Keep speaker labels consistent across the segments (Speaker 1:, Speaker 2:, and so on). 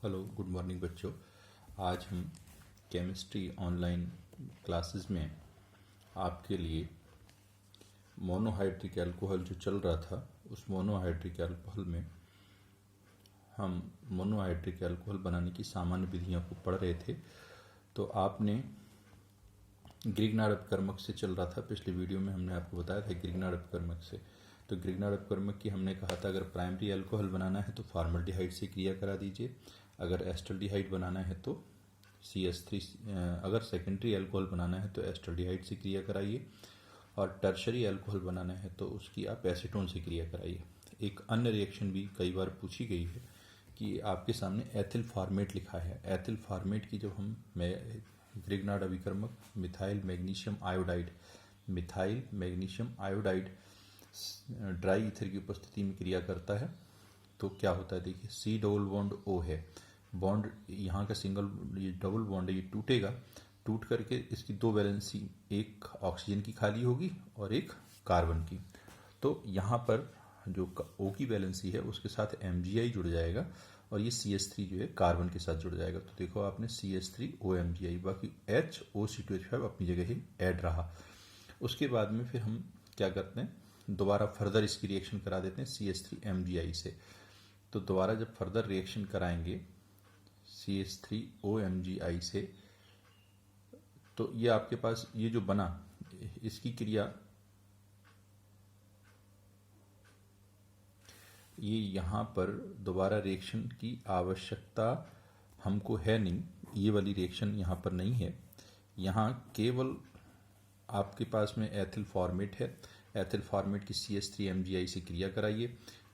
Speaker 1: Hello, good morning बच्चों। आज हम केमिस्ट्री ऑनलाइन क्लासेस में आपके लिए मोनोहाइड्रिक अल्कोहल जो चल रहा था, उस मोनोहाइड्रिक अल्कोहल में हम मोनोहाइड्रिक अल्कोहल बनाने की सामान्य विधियों को पढ़ रहे थे। तो आपने ग्रिग्नार्ड अपकर्मक से चल रहा था। पिछले वीडियो में हमने आपको बताया था ग्रिग्नार्ड अपकर्मक से। तो ग्रिग्नार्ड अपकर्मक की हमने कहा था अगर प्राइमरी अल्कोहल बनाना है तो फॉर्मल्डिहाइड से क्रिया करा दीजिए, अगर एस्टल्डिहाइड बनाना है तो CH3, अगर सेकेंडरी अल्कोहल बनाना है तो एस्टल्डिहाइड से क्रिया कराइए, और टर्शरी अल्कोहल बनाना है तो उसकी आप एसीटोन से क्रिया कराइए। एक अन्य रिएक्शन भी कई बार पूछी गई है कि आपके सामने एथिल फॉर्मेट लिखा है। एथिल फॉर्मेट की जब हम ग्रिग्नार्ड अभिकर्मक methyl magnesium iodide dry ether की उपस्थिति में क्रिया करता है तो क्या होता है, देखिए C डबल बॉन्ड O है, बॉन्ड यहाँ का सिंगल, ये डबल बॉन्ड है, ये टूटेगा, टूट करके इसकी दो वैलेंसी, एक ऑक्सीजन की खाली होगी और एक कार्बन की। तो यहाँ पर जो O की वैलेंसी है उसके साथ MgI जुड़ जाएगा और ये CH3 जो है कार्बन के साथ जुड़ जाएगा। तो देखो आपने CH3OMgI, बाकी HOC2H5 अपनी जगह ही ऐड रहा। उसके बाद में फिर हम क्या करते हैं, दोबारा फर्दर इसकी रिएक्शन करा देते हैं CH3MgI से। तो दोबारा जब फर्दर रिएक्शन कराएंगे CH3OMgI से तो ये आपके पास ये जो बना, इसकी क्रिया ये यहाँ पर दोबारा रिएक्शन की आवश्यकता हमको है नहीं, ये वाली रिएक्शन यहाँ पर नहीं है। यहाँ केवल आपके पास में एथिल फॉर्मेट है, एथिल फॉर्मेट की CH3MgI से क्रिया कराइए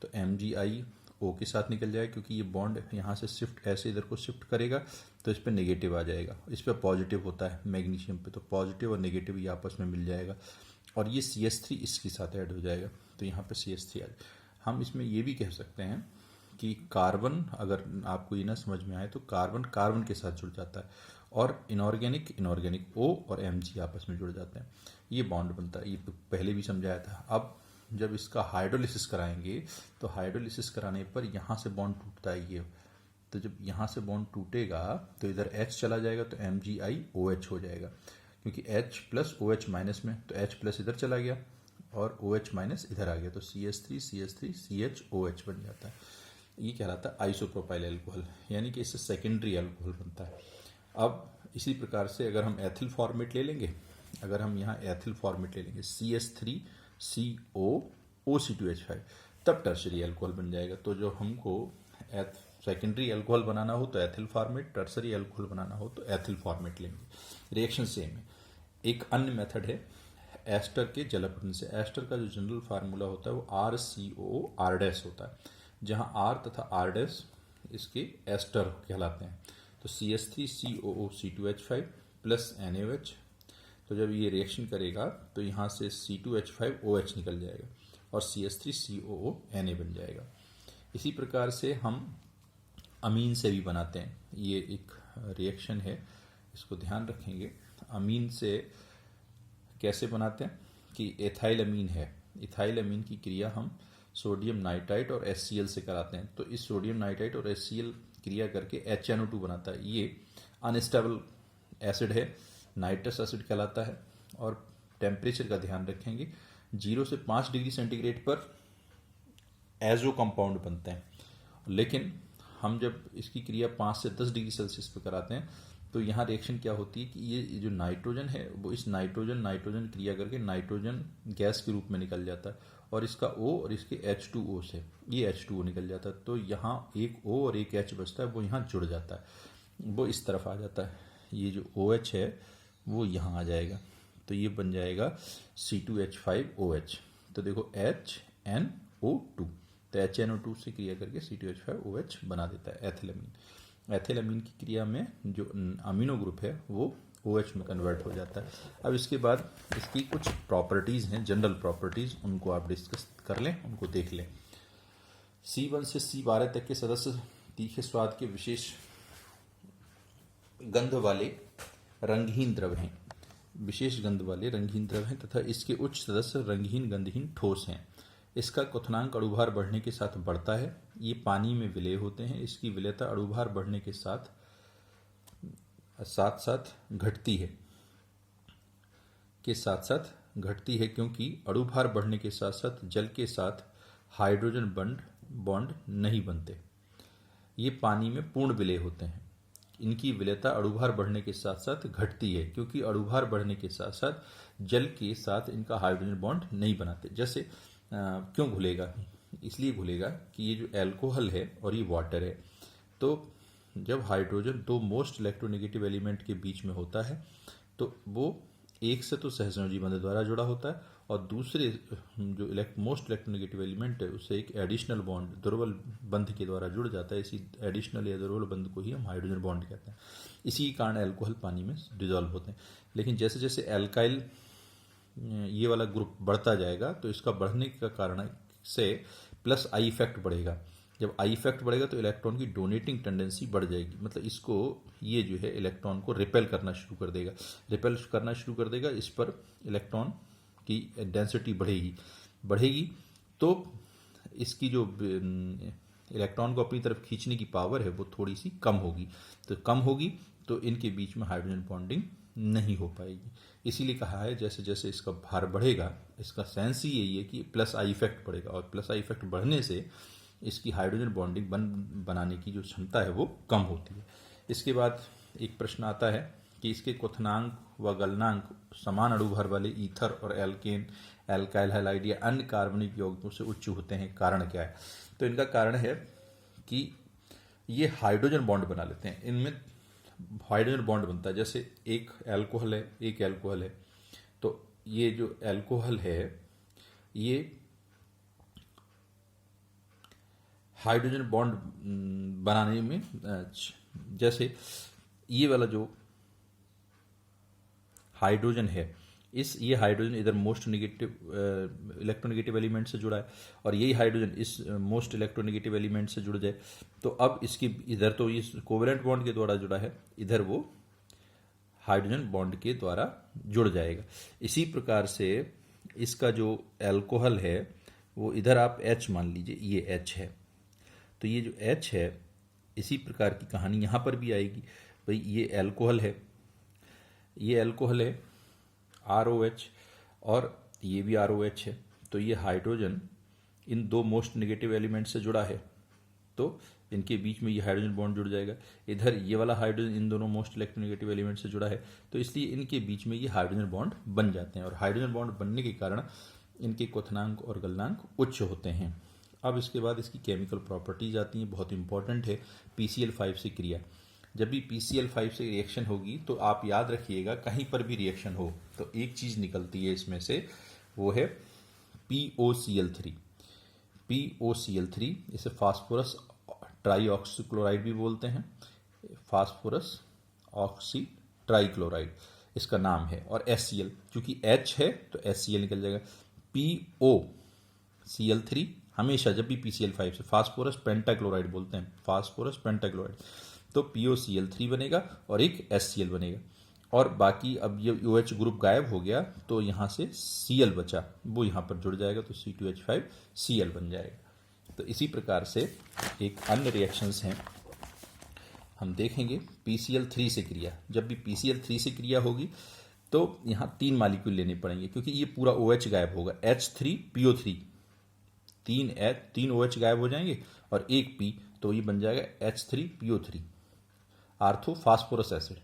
Speaker 1: तो MgI O के साथ निकल जाएगा, क्योंकि ये बॉन्ड यहाँ से शिफ्ट ऐसे इधर को शिफ्ट करेगा तो इस पर नेगेटिव आ जाएगा, इस पर पॉजिटिव होता है मैग्नीशियम पे, तो पॉजिटिव और नेगेटिव ये आपस में मिल जाएगा और ये CH3 इसके साथ ऐड हो जाएगा तो यहाँ पे CH3 आ जाएगा। हम इसमें ये भी कह सकते हैं कि कार्बन, अगर आपको ये ना समझ में आए तो कार्बन कार्बन के साथ जुड़ जाता है और इनऑर्गेनिक O और Mg आपस में जुड़ जाते हैं, ये बॉन्ड बनता है। ये पहले भी समझाया था। अब जब इसका हाइड्रोलिसिस कराएंगे तो हाइड्रोलिसिस कराने पर यहाँ से बॉन्ड टूटता है ये, तो जब यहाँ से बॉन्ड टूटेगा तो इधर H चला जाएगा तो MgIOH हो जाएगा, क्योंकि H प्लस OH माइनस में, तो H प्लस इधर चला गया और OH माइनस इधर आ गया तो CH3 CHOH बन जाता है। ये कहलाता है आइसोप्रोपाइल अल्कोहल, यानी कि इससे सेकेंडरी अल्कोहल बनता है। अब इसी प्रकार से अगर हम एथिल फॉर्मेट ले लेंगे, अगर हम यहाँ एथिल फॉर्मेट ले लेंगे CH3COOC2H5, तब टर्शरी अल्कोहल बन जाएगा। तो जो हमको सेकेंडरी अल्कोहल बनाना हो तो एथिल फॉर्मेट, टर्शरी अल्कोहल बनाना हो तो एथिल फॉर्मेट लेंगे। रिएक्शन सेम है। एक अन्य मेथड है एस्टर के जलपठन से। एस्टर का जो जनरल फार्मूला होता है वो RCOO R' होता है, जहाँ R तथा R' इसके एस्टर कहलाते हैं। तो CH3COOC2H5 प्लस NaOH, तो जब ये रिएक्शन करेगा तो यहाँ से C2H5OH निकल जाएगा और CH3COO Na बन जाएगा। इसी प्रकार से हम अमीन से भी बनाते हैं। ये एक रिएक्शन है, इसको ध्यान रखेंगे। अमीन से कैसे बनाते हैं कि एथाइल अमीन है, इथाइल अमीन की क्रिया हम सोडियम नाइट्राइट और HCl से कराते हैं। तो इस सोडियम नाइट्राइट और HCl क्रिया करके HNO2 बनाता है। ये अनस्टेबल एसिड है, नाइट्रस एसिड कहलाता है। और टेम्परेचर का ध्यान रखेंगे, 0 से 5 डिग्री सेंटीग्रेड पर एजो कंपाउंड बनते हैं, लेकिन हम जब इसकी क्रिया 5 से 10 डिग्री सेल्सियस पर कराते हैं तो यहाँ रिएक्शन क्या होती है कि ये जो नाइट्रोजन है वो इस नाइट्रोजन क्रिया करके नाइट्रोजन गैस के रूप में निकल जाता है और इसका O और इसके H2O से ये H2O निकल जाता है। तो यहाँ एक O और एक H बचता है, वो यहाँ जुड़ जाता है, वो इस तरफ आ जाता है। ये जो OH है वो यहाँ आ जाएगा तो ये बन जाएगा C2H5OH। तो देखो HNO2, तो HNO2 से क्रिया करके C2H5OH बना देता है एथिलअमीन। एथिलअमीन की क्रिया में जो अमीनो ग्रुप है वो OH में कन्वर्ट हो जाता है। अब इसके बाद इसकी कुछ प्रॉपर्टीज़ हैं, जनरल प्रॉपर्टीज़, उनको आप डिस्कस कर लें, उनको देख लें। C1 से C12 तक के सदस्य तीखे स्वाद के विशेष गंध वाले रंगहीन द्रव हैं, विशेष गंध वाले रंगहीन द्रव हैं तथा इसके उच्च सदस्य रंगहीन गंधहीन ठोस हैं। इसका क्वथनांक अणुभार बढ़ने के साथ बढ़ता है। ये पानी में विलेय होते हैं। इसकी विलेयता अणुभार बढ़ने के साथ साथ घटती है क्योंकि अणुभार बढ़ने के साथ साथ जल के साथ हाइड्रोजन बॉन्ड नहीं बनते। ये पानी में पूर्ण विलेय होते हैं। इनकी विलेयता अणुभार बढ़ने के साथ साथ घटती है क्योंकि अणुभार बढ़ने के साथ साथ जल के साथ इनका हाइड्रोजन बॉन्ड नहीं बनाते। जैसे क्यों घुलेगा? इसलिए घुलेगा कि ये जो एल्कोहल है और ये वाटर है, तो जब हाइड्रोजन दो मोस्ट इलेक्ट्रोनेगेटिव एलिमेंट के बीच में होता है तो वो एक से तो सहसंयोजी बंध द्वारा जुड़ा होता है और दूसरे जो मोस्ट इलेक्ट्रोनेगेटिव एलिमेंट है उससे एक एडिशनल बॉन्ड दुर्बल बंध के द्वारा जुड़ जाता है। इसी एडिशनल या दुर्बल बंध को ही हम हाइड्रोजन बॉन्ड कहते हैं। इसी कारण अल्कोहल पानी में डिजॉल्व होते हैं। लेकिन जैसे जैसे एल्काइल ये वाला ग्रुप बढ़ता जाएगा तो इसका बढ़ने का कारण से प्लस आई इफेक्ट बढ़ेगा। जब आई इफेक्ट बढ़ेगा तो इलेक्ट्रॉन की डोनेटिंग टेंडेंसी बढ़ जाएगी। मतलब इसको ये जो है इलेक्ट्रॉन को रिपेल करना शुरू कर देगा। इस पर इलेक्ट्रॉन की डेंसिटी बढ़ेगी तो इसकी जो इलेक्ट्रॉन को अपनी तरफ खींचने की पावर है वो थोड़ी सी कम होगी तो इनके बीच में हाइड्रोजन बॉन्डिंग नहीं हो पाएगी। इसीलिए कहा है जैसे जैसे इसका भार बढ़ेगा, इसका सेंस ही यही है कि प्लस आई इफेक्ट बढ़ेगा और प्लस आई इफेक्ट बढ़ने से इसकी हाइड्रोजन बॉन्डिंग बनाने की जो क्षमता है वो कम होती है। इसके बाद एक प्रश्न आता है कि इसके क्वथनांक व गलनांक समान अणुभार वाले ईथर और एल्केन, एल्काइल हैलाइड या अन्य कार्बनिक यौगिकों से उच्च होते हैं। कारण क्या है? तो इनका कारण है कि ये हाइड्रोजन बॉन्ड बना लेते हैं। इनमें हाइड्रोजन बॉन्ड बनता है। जैसे एक एल्कोहल है तो ये जो एल्कोहल है ये हाइड्रोजन बॉन्ड बनाने में जैसे ये वाला जो हाइड्रोजन है ये हाइड्रोजन इधर मोस्ट नेगेटिव इलेक्ट्रोनेगेटिव एलिमेंट से जुड़ा है और यही हाइड्रोजन इस मोस्ट इलेक्ट्रोनेगेटिव एलिमेंट से जुड़ जाए तो अब इसकी इधर तो ये कोवेलेंट बॉन्ड के द्वारा जुड़ा है, इधर वो हाइड्रोजन बॉन्ड के द्वारा जुड़ जाएगा। इसी प्रकार से इसका जो एल्कोहल है वो इधर आप H मान लीजिए, ये H है तो ये जो H है इसी प्रकार की कहानी यहाँ पर भी आएगी। भाई ये एल्कोहल है ROH और ये भी ROH है तो ये हाइड्रोजन इन दो मोस्ट नेगेटिव एलिमेंट से जुड़ा है तो इनके बीच में ये हाइड्रोजन बॉन्ड जुड़ जाएगा। इधर ये वाला हाइड्रोजन इन दोनों मोस्ट इलेक्ट्रोनेगेटिव एलिमेंट से जुड़ा है तो इसलिए इनके बीच में ये हाइड्रोजन बॉन्ड बन जाते हैं और हाइड्रोजन बॉन्ड बनने के कारण इनके क्वथनांक और गलनांक उच्च होते हैं। अब इसके बाद इसकी केमिकल प्रॉपर्टीज आती हैं, बहुत इंपॉर्टेंट है। PCl5 से क्रिया, जब भी PCl5 से रिएक्शन होगी तो आप याद रखिएगा कहीं पर भी रिएक्शन हो तो एक चीज निकलती है इसमें से, वो है POCl3। इसे फास्फोरस ट्राईऑक्सीक्लोराइड भी बोलते हैं, फास्फोरस ऑक्सी ट्राईक्लोराइड इसका नाम है। और HCl, क्योंकि H है तो HCl निकल जाएगा। POCl3 हमेशा जब भी PCl5 से फास्फोरस पेंटाक्लोराइड बोलते हैं, फास्फोरस पेंटाक्लोराइड, तो POCl3 बनेगा और एक HCl बनेगा। और बाकी अब ये OH ग्रुप गायब हो गया तो यहाँ से Cl बचा, वो यहाँ पर जुड़ जाएगा तो C2H5Cl बन जाएगा। तो इसी प्रकार से एक अन्य रिएक्शंस हैं हम देखेंगे PCl3 से क्रिया। जब भी PCl3 से क्रिया होगी तो यहाँ 3 मॉलिक्यूल लेने पड़ेंगे क्योंकि ये पूरा OH गायब होगा। H3PO3, 3 OH गायब हो जाएंगे और एक P, तो ये बन जाएगा H3PO3 आर्थो फास्फोरस एसिड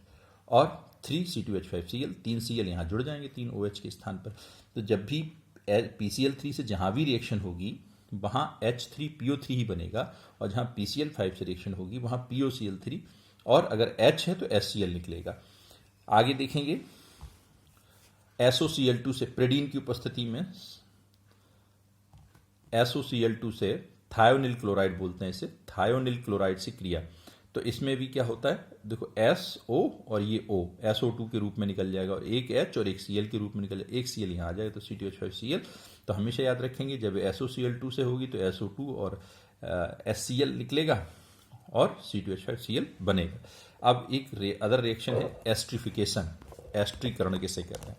Speaker 1: और 3C2H5Cl, 3 Cl यहाँ जुड़ जाएंगे 3 OH के स्थान पर। तो जब भी PCl3 से जहाँ भी रिएक्शन होगी वहाँ H3PO3 ही बनेगा और जहाँ PCl5 से रिएक्शन होगी वहाँ POCl3 और अगर H है तो HCl निकलेगा। आगे देखेंगे SOCl2 से प्रेडीन की उपस्थिति में SOCl2 से थायोनिल क्लोराइड बोलते हैं इसे, थायोनिल क्लोराइड से क्रिया। तो इसमें भी क्या होता है, देखो SO और ये O SO2 के रूप में निकल जाएगा और एक H और एक Cl के रूप में निकल जाएगा, एक Cl यहाँ आ जाएगा तो C2H5Cl। तो हमेशा याद रखेंगे जब SOCl2 से होगी तो SO2 और HCl निकलेगा और C2H5Cl बनेगा। अब एक अदर रिएक्शन है एस्ट्रिफिकेशन, एस्ट्रीकरण किसे कहते हैं।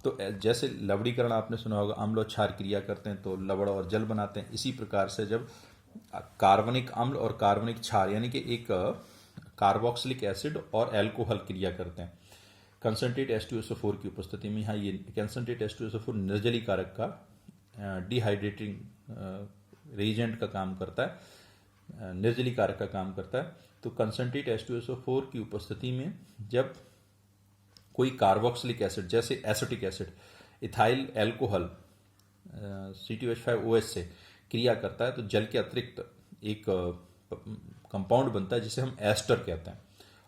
Speaker 1: तो जैसे लवणीकरण आपने सुना होगा, अम्ल और क्षार क्रिया करते हैं तो लवण और जल बनाते हैं। इसी प्रकार से जब कार्बनिक अम्ल और कार्बनिक क्षार यानी कि एक कार्बोक्सिलिक एसिड और एल्कोहल क्रिया करते हैं कंसंट्रेट H2SO4 की उपस्थिति में, यहाँ ये कंसंट्रेट H2SO4 निर्जलीकारक का डिहाइड्रेटिंग रेजेंट का काम करता है, निर्जलीकारक का काम करता है। तो कंसंट्रेट H2SO4 की उपस्थिति में जब कोई कार्बोक्सिलिक एसिड जैसे acetic acid ethyl alcohol C2H5OH से क्रिया करता है तो जल के अतिरिक्त एक कंपाउंड बनता है जिसे हम एस्टर कहते हैं,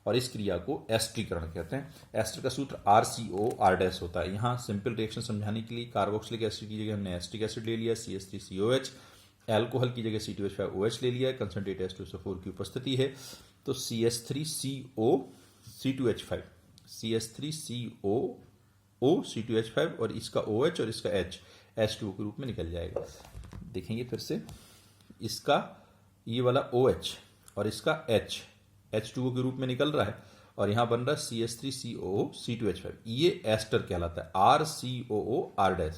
Speaker 1: और इस क्रिया को एस्टरीकरण कहते हैं। एस्टर का सूत्र RCOR- होता है। यहाँ सिंपल रिएक्शन समझाने के लिए कार्बोक्सिलिक एसिड की जगह हमने एस्टिक एसिड ले लिया, CH3COH, एल्कोहल की जगह C2H5OH ले लिया, कंसंट्रेट H2SO4 की उपस्थिति है तो CH3CO C2H5, CH3COO C2H5 और इसका OH और इसका H H2O के रूप में निकल जाएगा। देखेंगे फिर से, इसका ये वाला OH और इसका H H2O के रूप में निकल रहा है और यहां बन रहा है CH3COO C2H5, ये एस्टर कहलाता है, RCOOR-।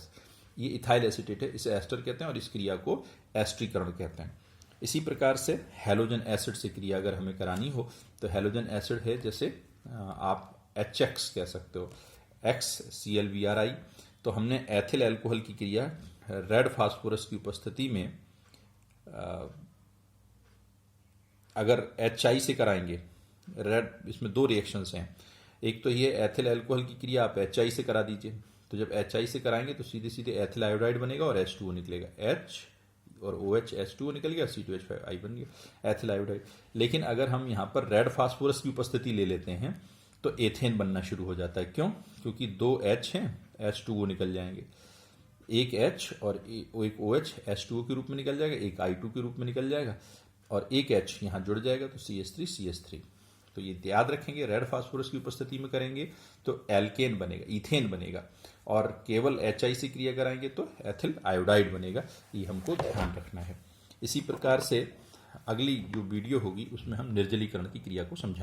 Speaker 1: ये इथाइल एसीटेट है, इसे एस्टर कहते हैं और इस क्रिया को एस्टरीकरण कहते हैं। इसी प्रकार से हैलोजन एसिड से क्रिया अगर हमें करानी हो तो हैलोजन एसिड है, जैसे आप HX कह सकते हो, XClBrI। तो हमने एथिल एल्कोहल की क्रिया रेड फास्फोरस की उपस्थिति में अगर HI से कराएंगे, रेड, इसमें दो रिएक्शंस हैं। एक तो ये एथिल एल्कोहल की क्रिया आप HI से करा दीजिए, तो जब HI से कराएंगे तो सीधे सीधे एथिल आयोडाइड बनेगा और H2O निकलेगा, H और OH H2O निकल गया, C2H5I बन गया एथिल आयोडाइड। लेकिन अगर हम यहाँ पर रेड फास्फोरस की उपस्थिति ले लेते हैं तो एथेन बनना शुरू हो जाता है। क्यों? क्योंकि दो H हैं, H2O निकल जाएंगे, एक H और एक OH H2O के रूप में निकल जाएगा, एक I2 के रूप में निकल जाएगा और एक H यहाँ जुड़ जाएगा तो CH3CH3। तो ये याद रखेंगे, रेड फास्फोरस की उपस्थिति में करेंगे तो एल्केन बनेगा, इथेन बनेगा, और केवल HI से क्रिया कराएंगे तो एथिल आयोडाइड बनेगा। ये हमको ध्यान रखना है। इसी प्रकार से अगली जो वीडियो होगी उसमें हम निर्जलीकरण की क्रिया को समझाएंगे।